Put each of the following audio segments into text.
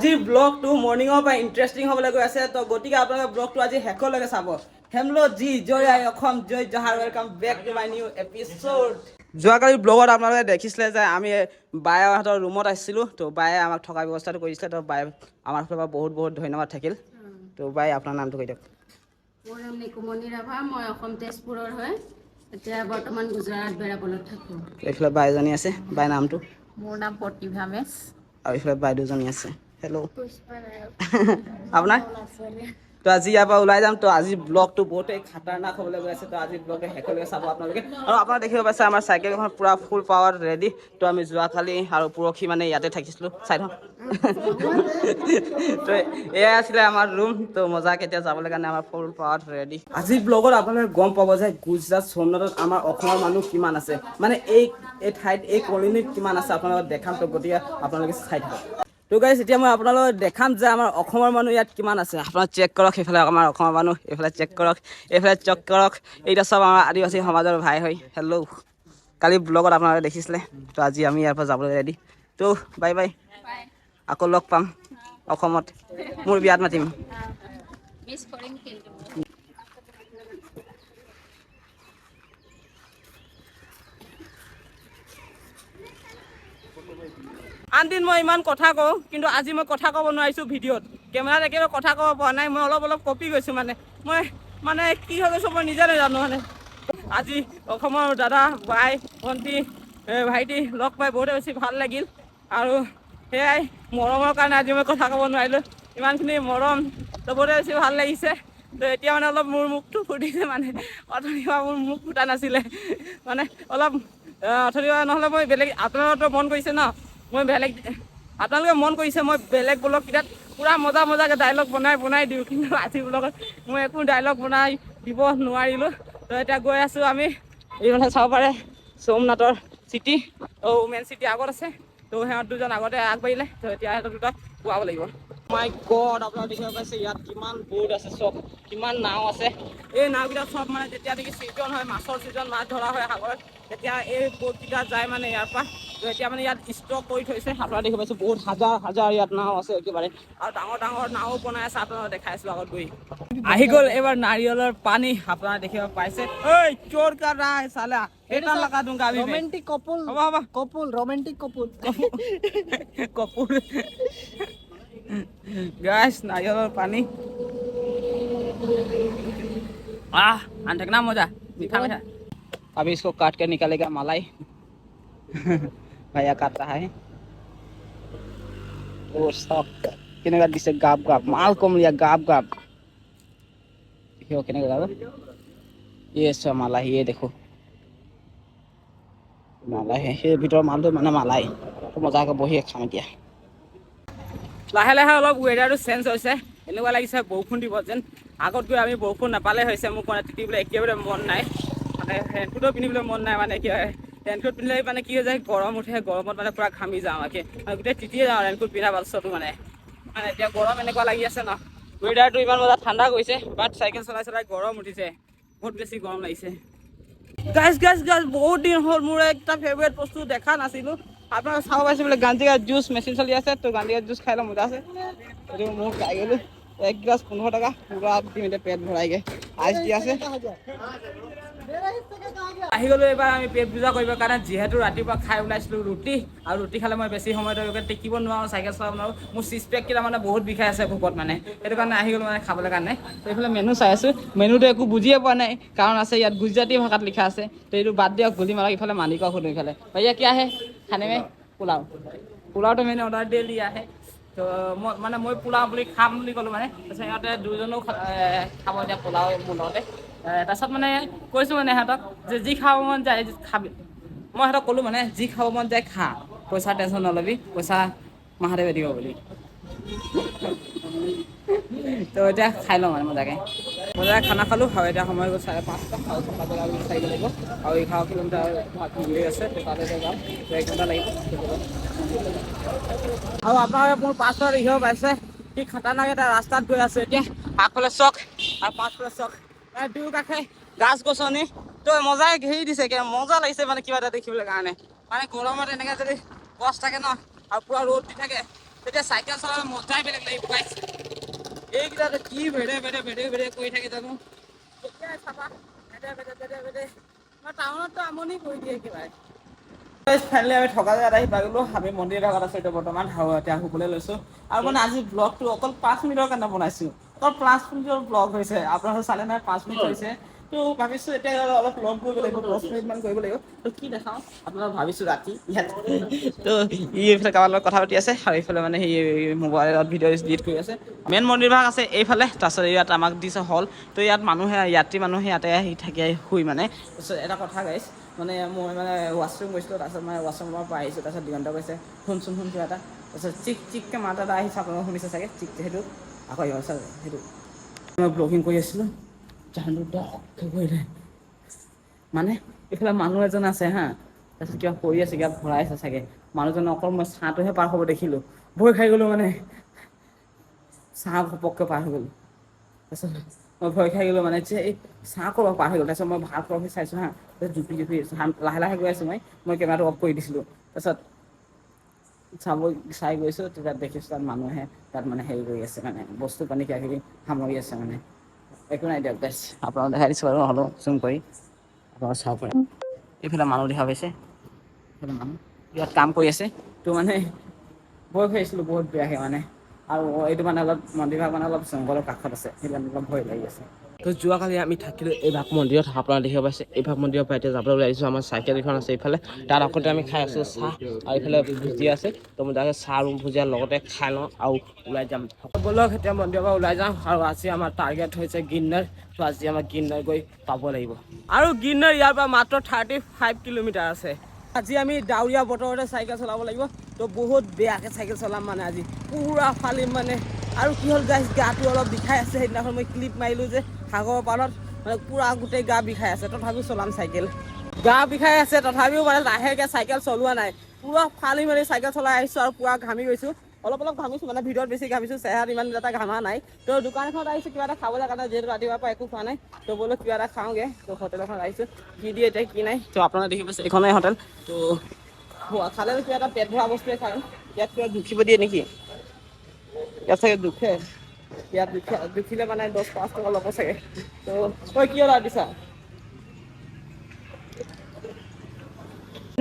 আজিৰ ব্লগটো মৰ্ণিঙৰ পৰা ইণ্টাৰেষ্টিং হ'বলৈ গৈ আছে তো গতিকে আপোনালোকে ব্লগটো আজি শেষলৈকে চাব হেমলো জি জয় আই অসম জয় জহাৰ welcome back to my new episode যোৱাকালি ব্লগত আপোনালোকে দেখিছিলে যে আমি বায়েহঁতৰ ৰুমত আহিছিলোঁ তো বায়ে আমাক থকা ব্যৱস্থাটো কৰিছিলে তো বায়ে আমাৰ ফালৰ পৰা বহুত বহুত ধন্যবাদ থাকিল তো বায়ে আপোনাৰ নামটো কৈ দিয়ক মোৰ নাম নিকুমণি ৰাভা মই অসম তেজপুৰৰ হয় এতিয়া বৰ্তমান গুজৰাট বেৰাবলত থাকোঁ এইফালে বাই এজনী আছে বাই নামটো মোৰ নাম প্ৰতিভা মেছ আৰু এইফালে বাই দুজনী আছে হেল্ল' আপোনাৰ তো আজি ইয়াৰ পৰা ওলাই যাম তো আজি ব্লগটো বহুতেই খাতাৰনাক হ'বলৈ গৈ আছে তো আজি ব্লগটো শেষলৈকে চাব আপোনালোকে আৰু আপোনালোকে দেখিব পাইছে আমাৰ চাইকেলখন পূৰা ফুল পাৱাৰ ৰেডি তো আমি যোৱাকালি আৰু পৰহি মানে ইয়াতে থাকিছিলোঁ চাই থওঁ তো এয়াই আছিলে আমাৰ ৰুম তো মজাকে এতিয়া যাবলৈ কাৰণে আমাৰ ফুল পাৱাৰ ৰেডি আজি ব্লগত আপোনালোকে গম পাব যে গুজৰাট সোমনাথত আমাৰ অসমৰ মানুহ কিমান আছে মানে এই ঠাইত এই কলনীত কিমান আছে আপোনালোকক দেখাম তো গতিকে আপোনালোকে চাই থাকক তো গাইজ এতিয়া মই আপোনালোকক দেখাম যে আমাৰ অসমৰ মানুহ ইয়াত কিমান আছে আপোনালোক চেক কৰক সেইফালে আমাৰ অসমৰ মানুহ এইফালে চেক কৰক এইফালে চেক কৰক এইটা চব আমাৰ আদিবাসী সমাজৰ ভাই হয় হেল্ল' কালি ব্লগত আপোনালোকে দেখিছিলে তো আজি আমি ইয়াৰ পৰা যাবলৈ ৰেডি তো বাই বাই আকৌ লগ পাম অসমত মোৰ বিয়াত মাতিম মিছ কৰিম কিন্তু আনদিন মই ইমান কথা কওঁ কিন্তু আজি মই কথা ক'ব নোৱাৰিছোঁ ভিডিঅ'ত কেমেৰাত একেবাৰে কথা ক'ব পৰা নাই মই অলপ কপি গৈছোঁ মই মানে কি হৈ গৈছোঁ মই নিজে নাজানো মানে আজি অসমৰ দাদা বাই ভণ্টি ভাইটি লগ পাই বহুতে বেছি ভাল লাগিল আৰু সেয়াই মৰমৰ কাৰণে আজি মই কথা ক'ব নোৱাৰিলোঁ ইমানখিনি মৰম তো বহুতে বেছি ভাল লাগিছে তো এতিয়া মানে অলপ মোৰ মুখটো ফুটিছে মানে অথনিবা মোৰ মুখ ফুটা নাছিলে মানে অলপ অথনিবা নহ'লে মই বেলেগ আপোনালোকেতো মন কৰিছে ন মই বেলেগ আপোনালোকে মন কৰিছে মই বেলেগ ব্লগকেইটাত পূৰা মজাকৈ ডাইলগ বনাই দিওঁ কিন্তু আজি ব্লগত মই একো ডাইলগ বনাই দিব নোৱাৰিলোঁ তো এতিয়া গৈ আছোঁ আমি এই মানে চাব পাৰে সোমনাথৰ চিটি মেইন চিটি আগত আছে তো সিহঁত দুজন আগতে আগবাঢ়িলে তো এতিয়া সিহঁতক দুটা পোৱাব লাগিব মাই গড আপোনালোকে দেখিব পাইছে ইয়াত কিমান বোট আছে চব কিমান নাও আছে এই নাওকেইটা চব মানে যেতিয়া নেকি ছিজন হয় মাছৰ ছিজন মাছ ধৰা হয় সাগৰত তেতিয়া এই বোটকেইটা যায় মানে ইয়াৰ পৰা তো এতিয়া মানে ইয়াত ষ্টক কৰি থৈছে আপোনালোকে দেখিব পাইছে বহুত হাজাৰ ইয়াত নাও আছে একেবাৰে আৰু ডাঙৰ নাও বনাই আছে আপোনালোকে দেখাই আছিলোঁ আগত গৈ আহি গ'ল এইবাৰ নাৰিকলৰ পানী আপোনালোকে দেখিব পাইছে ঐ চোৰ কাৰ ৰা হে সালা এটা লगा दूंगा अभी रोमांटिक कपल हवा couple romantic couple Kapoor gas नारियल पानी अंधकना मजा मीठा मीठा अभी इसको काट कर निकालेगा मलाई भैया काट रहा है ओ सब केनेगा दिसे गाप गाप माल कम लिया गाप गाप देखियो केनेगा गाप ये सब मलाई ये देखो মালাই সেই ভিতৰৰ মালটো মানে মালাই মজাকৈ বহি খাম এতিয়া লাহে লাহে অলপ ৱেডাৰটো চেঞ্জ হৈছে এনেকুৱা লাগিছে বৰষুণ দিব যেন আগত গৈ আমি বৰষুণ নাপালে হৈছে মোক মানে তিতিবলৈ একেবাৰে মন নাই মানে ৰেইনকোটো পিন্ধিবলৈ মন নাই মানে কি হয় ৰেইনকোট পিন্ধিলে মানে কি হৈ যায় গৰম উঠে গৰমত মানে পূৰা ঘামি যাওঁ গোটেই তিতিয়ে যাওঁ ৰেইনকোট পিন্ধা পাছতো মানে এতিয়া গৰম এনেকুৱা লাগি আছে ন ৱেডাৰটো ইমান মজা ঠাণ্ডা কৰিছে বাট চাইকেল চলাই গৰম উঠিছে বহুত বেছি গৰম লাগিছে গাইজ বহুত দিন হ'ল মোৰ একটা ফেভৰেট বস্তু দেখা নাছিলোঁ আপোনালোকে চাব পাইছে বোলে গান্ধীগা জুচ মেচিন চলি আছে তো গান্ধীগা জুচ খাই লওঁ মজা আছে এইটো মোক খাই গ'লোঁ 1 গিলাচ 15 টকা পূৰা দিওঁতে পেট ভৰাইগৈ আইচ দি আছে আহি গ'লোঁ এইবাৰ আমি পেট পূজা কৰিবৰ কাৰণে যিহেতু ৰাতিপুৱা খাই ওলাইছিলোঁ ৰুটি আৰু ৰুটি খালে মই বেছি সময় টেকিব নোৱাৰোঁ চাইকেল চলাব নোৱাৰোঁ মোৰ চিজ পেককেইটা মানে বহুত বিষাই আছে ভোকত মানে সেইটো কাৰণে আহি গ'লোঁ মানে খাবলৈ কাৰণে তো এইফালে মেনু চাই আছোঁ মেনুটো একো বুজিয়ে পোৱা নাই কাৰণ আছে ইয়াত গুজৰাটী ভাষাত লিখা আছে তো এইটো বাদ দিয়ক গুলি মাৰক ইফালে মালিকক সুধো ইফালে भैया क्या है खाने में पुलाव तो मैंने ऑर्डर दे लिया है তো মই পোলাও বুলি খাম বুলি ক'লোঁ মানে তাৰপিছত সিহঁতে দুজনেও খাব এতিয়া পোলাও মোৰ লগতে তাৰপিছত মানে কৈছোঁ মানে সিহঁতক যে যি খাব মন যায় খাবি মই সিহঁতক ক'লোঁ মানে যি খাব মন যায় খা পইচা টেনশ্যন নল'বি পইচা মাহঁতে দিব বুলি তো এতিয়া খাই লওঁ মানে মজাকৈ খানা খালোঁ আৰু এতিয়া সময় গ'ল 5:30 আৰু চপাবলৈ আৰু 4 লাগিব আৰু 11 কিলোমিটাৰ দূৰি আছে তালৈ যাম 1 ঘণ্টা লাগিব আৰু আপোনালোকে মোৰ পাছত দেখিব পাইছে কি খাতাৰনাক এটা ৰাস্তাত গৈ আছে এতিয়া আগফালে চক আৰু পাছফালে চক মানে দুয়ো কাষে গাছ গছনি তো মজাই ঘেৰি দিছে মজা লাগিছে মানে কিবা এটা দেখিবলৈ কাৰণে মানে গৰমত এনেকৈ যদি গছ থাকে ন আৰু পূৰা ৰ'দ দি থাকে তেতিয়া চাইকেল চলালে মজাই বেলেগ লাগিব গাইছ এইকেইটাতে কি ভেদে কৰি থাকে জানো কেতিয়া চাবা ভেদে মই টাউনততো আমনি কৰি দিয়ে কিবা ফাইনেলি আমি থকা জেগাত আহি পাই গ'লো আমি মন্দিৰ জেগাত আছো এতিয়া বৰ্তমান আৰু এতিয়া শুবলৈ লৈছো আৰু মানে আজি ব্লগটো অকল 5 মিনিটৰ কাৰণে বনাইছো অকল 5 মিনিটৰ ব্লগ হৈছে আপোনালোকে চালে নাই 5 মিনিট হৈছে তো ভাবিছো এতিয়া অলপ লং কৰিব লাগিব 10 মিনিট মান কৰিব লাগিব তো কি দেখাও আপোনালোক ভাবিছো ৰাতি ইয়াত তো এইফালে কাৰোবাৰ লগত কথা পাতি আছে আৰু এইফালে মানে সেই মোবাইলত ভিডিঅ' এডিট কৰি আছে মেইন মন্দিৰ ভাগ আছে এইফালে তাৰপিছত ইয়াত আমাক দিছে হল তো ইয়াত মানুহে যাত্ৰী মানুহে ইয়াতে আহি থাকি শুই মানে তাৰপিছত এটা কথা গাইছ মানে মই মানে ৱাছৰুম গৈছিলোঁ তাৰপিছত মানে ৱাছৰুমৰ পৰা আহিছোঁ তাৰপিছত দিগন্ত কৈছে শুন কিবা এটা তাৰপিছত চিককৈ মাত এটা আহিছে আপোনালোকে শুনিছে চাগে চিক সেইটো আকৌ আহিব চাগে সেইটো মই ব্লগিং কৰি আছিলোঁ জানো কৰিলে মানে এইফালে মানুহ এজন আছে হা তাৰপিছত কিবা কৰি আছে কিবা ভৰাই আছে চাগে মানুহজনে অকল মই চাহটোহে পাৰ হ'ব দেখিলোঁ ভয় খাই গ'লোঁ মানে চাহ ঘপককৈ পাৰ হৈ গ'ল তাৰপিছত মই ভয় খাই গ'লোঁ মানে যে এই চাহ ক'ৰব পাৰ হৈ গ'ল তাৰপিছত মই ভাল কৰি চাইছোঁ হা তাৰপিছত জুপি লাহে গৈ আছোঁ মই কেমেৰাটো অফ কৰি দিছিলোঁ তাৰপিছত চাই গৈছোঁ তেতিয়া দেখিছোঁ তাত মানুহে তাত মানে হেৰি কৰি আছে মানে বস্তু পানী কিবা কিবি সামৰি আছে মানে একো নাই দিয়ক গাইছ আপোনালোক দেখাই দিছোঁ বাৰু হ'লেও জুম কৰি আপোনালোকে চাব পাৰে এইফালে মানুহ দেখা পাইছে এইফালে মানুহ ইয়াত কাম কৰি আছে তো মানে ভয় খাইছিলোঁ বহুত বেয়াকৈ মানে আৰু এইটো মানে অলপ মন্দিৰভাগ মানে অলপ জংঘলৰ কাষত আছে সেইকাৰণে অলপ ভয় লাগি আছে তো যোৱাকালি আমি থাকিলোঁ এই ভাগ মন্দিৰত আপোনালোকে দেখিব পাইছে এই ভাগ মন্দিৰৰ পৰা এতিয়া যাবলৈ ওলাইছোঁ আমাৰ চাইকেল এখন আছে এইফালে তাৰ আগতে আমি খাই আছোঁ চাহ আৰু এইফালে ভুজিয়া আছে তো মই তাকে চাহ আৰু ভুজিয়াৰ লগতে খাই লওঁ আৰু ওলাই যাম ব'লক এতিয়া মন্দিৰৰ পৰা ওলাই যাওঁ আৰু আজি আমাৰ টাৰ্গেট হৈছে গিৰনাৰ তো আজি আমাৰ গিৰনাৰ গৈ পাব লাগিব আৰু গিৰনাৰ ইয়াৰ পৰা মাত্ৰ 35 কিলোমিটাৰ আছে আজি আমি ডাৱৰীয়া বতৰতে চাইকেল চলাব লাগিব তো বহুত বেয়াকৈ চাইকেল চলাম মানে আজি পুৰা ফালিম মানে আৰু কি হ'ল গাইছ গাটো অলপ বিষাই আছে সেইদিনাখন মই ক্লিপ মাৰিলোঁ যে সাগৰৰ পাৰত মানে পুৰা গোটেই গা বিষাই আছে তথাপিও চলাম চাইকেল গা বিষাই আছে তথাপিও মানে লাহেকৈ চাইকেল চলোৱা নাই পুৰা ফালি মেলি চাইকেল চলাই আহিছোঁ আৰু পুৰা ঘামি গৈছোঁ অলপ ঘামিছোঁ মানে ভিতৰত বেছি ঘামিছোঁ চেহেৰাত ইমান এটা ঘামা নাই তো দোকান এখনত আহিছোঁ কিবা এটা খাবলৈ কাৰণে যিহেতু ৰাতিপুৱাৰ পৰা একো খোৱা নাই তো বোলো কিবা এটা খাওঁগৈ তো হোটেল এখনত আহিছোঁ কি দিয়ে এতিয়া কি নাই তো আপোনালোকে দেখি পাইছে এইখনেই হোটেল তো খালে কিবা এটা পেট ভৰা বস্তুৱে খাওঁ ইয়াত কিবা জুখিব দিয়ে নেকি ইয়াত চাগে জুখে ইয়াত জুখিলে মানে 10-5 টকা ল'ব চাগে তো তই কি অৰ্ডাৰ দিছা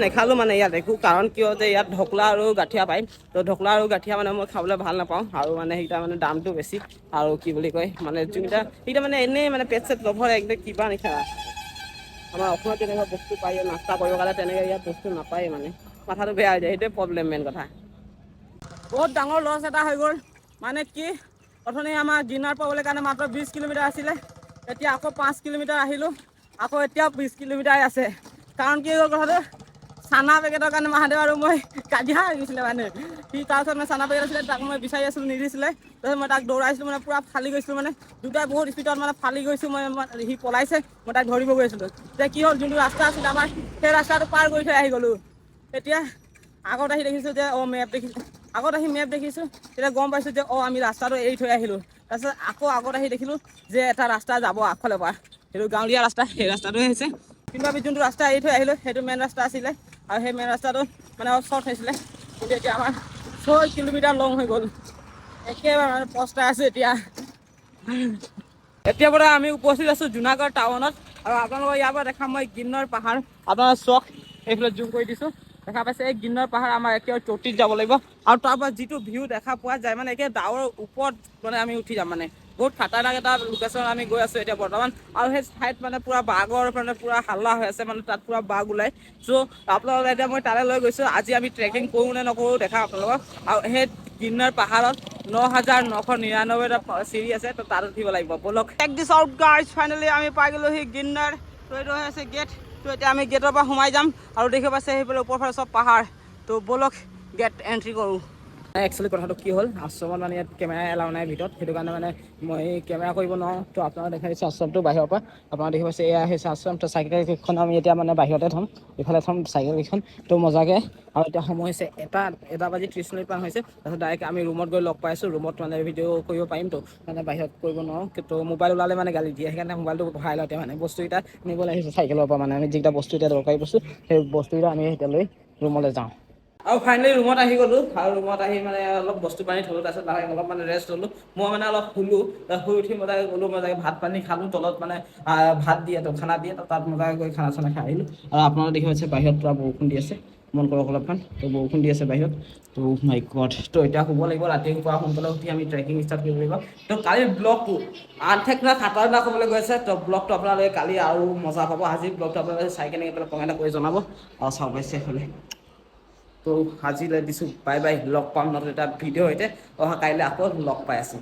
নেখালোঁ মানে ইয়াত একো কাৰণ কিয় যে ইয়াত ঢকলা আৰু গাঠিয়া পায় তো ঢকলা আৰু গাঠিয়া মানে মই খাবলৈ ভাল নাপাওঁ আৰু মানে সেইকেইটা মানে দামটো বেছি আৰু কি বুলি কয় মানে যোনকেইটা সেইকেইটা মানে এনেই মানে পেট চেট নভৰে একদম কিবা নিচিনা আমাৰ অসমত তেনেকুৱা বস্তু পায় নাস্তা কৰিবৰ কাৰণে তেনেকৈ ইয়াত বস্তু নাপায় মানে মাথাটো বেয়া হৈ যায় সেইটোৱে প্ৰব্লেম মেইন কথা বহুত ডাঙৰ লছ এটা হৈ গ'ল মানে কি অথনি আমাৰ গিৰনাৰ পাবলৈ কাৰণে মাত্ৰ 20 কিলোমিটাৰ আছিলে এতিয়া আকৌ 5 কিলোমিটাৰ আহিলোঁ আকৌ এতিয়া 20 কিলোমিটাৰ আছে কাৰণ কি হ'ল কথাটো চানা পেকেটৰ কাৰণে মহাদেৱ আৰু মই কাজিয়া হৈ গৈছিলে মানে সি তাৰপিছত মই চানা পেকেট আছিলে তাক মই বিচাৰি আছিলোঁ নিদিছিলে তাৰপিছত মই তাক দৌৰাইছিলোঁ মানে পুৰা ফালি গৈছিলোঁ মানে দুটাই বহুত স্পীডত মানে ফালি গৈছোঁ মই সি পলাইছে মই তাক ধৰিব গৈছিলোঁ এতিয়া কি হ'ল যোনটো ৰাস্তা আছিলে আমাৰ সেই ৰাস্তাটো পাৰ কৰি থৈ আহি গ'লোঁ এতিয়া আগত আহি দেখিছোঁ যে আগত আহি মেপ দেখিছোঁ তেতিয়া গম পাইছোঁ যে আমি ৰাস্তাটো এৰি থৈ আহিলোঁ তাৰপিছত আকৌ আগত আহি দেখিলোঁ যে এটা ৰাস্তা যাব আগফালৰ পৰা সেইটো গাঁৱলীয়া ৰাস্তা সেই ৰাস্তাটোৱে হৈছে কিন্তু আমি যোনটো ৰাস্তা এৰি থৈ আহিলোঁ সেইটো মেইন ৰাস্তা আছিলে আৰু সেই মেইন ৰাস্তাটো মানে অলপ শ্বৰ্ট হৈছিলে কিন্তু এতিয়া আমাৰ 6 কিলোমিটাৰ লং হৈ গ'ল একেবাৰে মানে পস্তাই আছোঁ এতিয়া পৰা আমি উপস্থিত আছোঁ জুনাগড় টাউনত আৰু আপোনালোকৰ ইয়াৰ পৰা দেখা মই গিৰনাৰ পাহাৰ আপোনাৰ চখ এইফালে জুম কৰি দিছোঁ দেখা পাইছে এই গিৰনাৰ পাহাৰ আমাৰ একেবাৰে চটিত যাব লাগিব আৰু তাৰ পৰা যিটো ভিউ দেখা পোৱা যায় মানে একে ডাৱৰৰ ওপৰত মানে আমি উঠি যাম মানে বহুত খাতাৰনাক এটা লোকেশ্যনত আমি গৈ আছোঁ এতিয়া বৰ্তমান আৰু সেই ঠাইত মানে পুৰা বাঘৰ মানে পুৰা হাল্লা হৈ আছে মানে তাত পুৰা বাঘ ওলাই চ' আপোনালোকে এতিয়া মই তালৈ লৈ গৈছোঁ আজি আমি ট্ৰেকিং কৰোঁ নে নকৰোঁ দেখা আপোনালোকক আৰু সেই গিৰনাৰ পাহাৰত 9,999টা চিৰি আছে তো তাত উঠিব লাগিব ব'লক চেক দিছ আউট গাইজ ফাইনেলি আমি পাই গ'লোহি গিৰনাৰ তো এইটো হৈছে গেট তো এতিয়া আমি গেটৰ পৰা সোমাই যাম আৰু দেখি পাইছে সেইফালে ওপৰৰ ফালে চব পাহাৰ তো ব'লক গেট এণ্ট্ৰি কৰোঁ একচুৱেলি কথাটো কি হ'ল আশ্ৰমত মানে ইয়াত কেমেৰা এলাও নাই ভিতৰত সেইটো কাৰণে মানে মই কেমেৰা কৰিব নোৱাৰোঁ তো আপোনালোকে দেখা দিছোঁ আশ্ৰমটো বাহিৰৰ পৰা আপোনালোকে দেখি পাইছে এয়া হৈছে আশ্ৰম তো চাইকেলকেইখন আমি এতিয়া মানে বাহিৰতে থ'ম এইফালে থ'ম চাইকেলকেইখন তো মজাকৈ আৰু এতিয়া সময় হৈছে 1:30 হৈছে তাৰপিছত ডাইৰেক্ট আমি ৰুমত গৈ লগ পাইছোঁ ৰুমত মানে ভিডিঅ' কৰিব পাৰিম তো মানে বাহিৰত কৰিব নোৱাৰোঁ কিন্তু মোবাইল ওলালে মানে গালি দিয়ে সেইকাৰণে মোবাইলটো ভৰাই লওঁতে মানে বস্তুকেইটা নিবলৈ আহিছোঁ চাইকেলৰ পৰা মানে আমি যিকেইটা বস্তু এতিয়া দৰকাৰী বস্তু সেই বস্তুকেইটা আমি এতিয়া লৈ ৰুমলৈ যাওঁ আৰু ফাইনেলি ৰুমত আহি গ'লোঁ আৰু ৰুমত আহি মানে অলপ বস্তু পানী থ'লোঁ তাৰপিছত লাহে অলপ মানে ৰেষ্ট ল'লোঁ মই মানে অলপ শুলোঁ শুই উঠি মই তাকে গ'লোঁ মই তাকে ভাত পানী খালোঁ তলত মানে ভাত দিয়ে তো খানা দিয়ে তাত মই তাকে গৈ খানা চানা খাই আহিলোঁ আৰু আপোনালোকে দেখি পাইছে বাহিৰত পূৰা বৰষুণ দি আছে মন কৰক অলপমান তো বৰষুণ দি আছে বাহিৰত তো মাই গড তো এতিয়া শুব লাগিব ৰাতিপুৱা সোনকালে উঠি আমি ট্ৰেকিং ষ্টাৰ্ট কৰিব লাগিব তো কালিৰ ব্লগটো আনঠেকনা খাতাৰনাক হ'বলৈ গৈ আছে তো ব্লগটো আপোনালোকে কালি আৰু মজা পাব আজিৰ ব্লগটো আপোনালোকে চাই কেনে পেলাই কমেণ্ট কৰি জনাব আৰু চাব পাইছে হ'লে তো আজিলৈ দিছোঁ বাই বাই লগ পাম নতুন এটা ভিডিঅ' সৈতে অহা কাইলৈ আকৌ লগ পাই আছোঁ